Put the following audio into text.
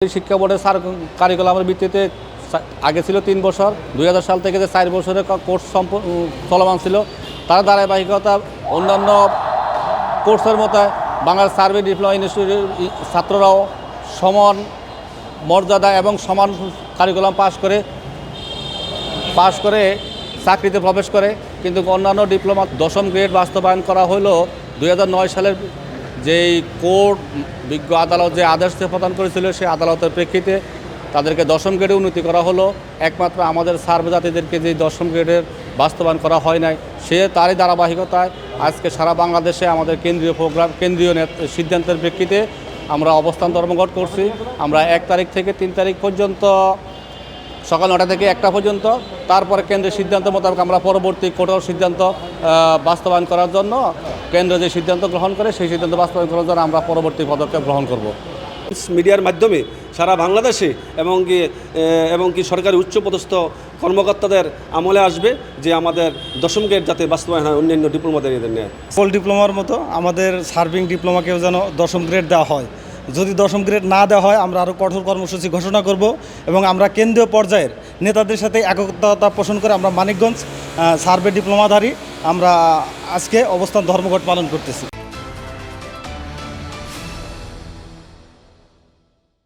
শিক্ষা বোর্ডের কারিকুলামের ভিত্তিতে আগে ছিল 3 বছর, 2000 সাল থেকে যে 4 বছরের কোর্স চলমান ছিল, তার ধারাবাহিকতা অন্যান্য কোর্সের মতো বাংলাদেশ সার্ভে ডিপ্লোমা ইনস্টিটিউটের ছাত্ররাও সমান মর্যাদা এবং সমান কারিকুলাম পাশ করে চাকরিতে প্রবেশ করে। কিন্তু অন্যান্য ডিপ্লোমা 10ম গ্রেড বাস্তবায়ন করা হলো 2009 সালের যেই কোর্ট বিজ্ঞ আদালত যে আদেশ প্রদান করেছিল, সেই আদালতের প্রেক্ষিতে তাদেরকে 10ম গ্রেডে উন্নতি করা হলো। একমাত্র আমাদের সার্ভে জাতিদেরকে যে 10ম গ্রেডের বাস্তবায়ন করা হয় নাই, তারই ধারাবাহিকতায় আজকে সারা বাংলাদেশে আমাদের কেন্দ্রীয় সিদ্ধান্তের প্রেক্ষিতে আমরা অবস্থান ধর্মঘট করছি। আমরা 1 তারিখ থেকে 3 তারিখ পর্যন্ত সকাল 9টা থেকে 1টা পর্যন্ত, তারপরে কেন্দ্রের সিদ্ধান্ত মোতাবেক আমরা পরবর্তী কঠোর সিদ্ধান্ত বাস্তবায়ন করার জন্য কেন্দ্র যে সিদ্ধান্ত গ্রহণ করে সেই সিদ্ধান্ত বাস্তবায়ন করার জন্য আমরা পরবর্তী পদক্ষেপ গ্রহণ করব। মিডিয়ার মাধ্যমে সারা বাংলাদেশে এবং কি সরকারি উচ্চপদস্থ কর্মকর্তাদের আমলে আসবে যে আমাদের 10ম গ্রেড যাতে বাস্তবায়ন হয় অন্যান্য ডিপ্লোমাদের নিয়ে। ফুল ডিপ্লোমার মতো আমাদের সার্ভিং ডিপ্লোমাকেও যেন 10ম গ্রেড দেওয়া হয়। যদি 10ম গ্রেড না দেওয়া হয় আমরা আরও কঠোর কর্মসূচি ঘোষণা করব এবং আমরা কেন্দ্রীয় পর্যায়ের নেতাদের সাথে একতা পোষণ করে আমরা মানিকগঞ্জ সার্ভে ডিপ্লোমাধারী আমরা আজকে অবস্থান ধর্মঘট পালন করতেছি।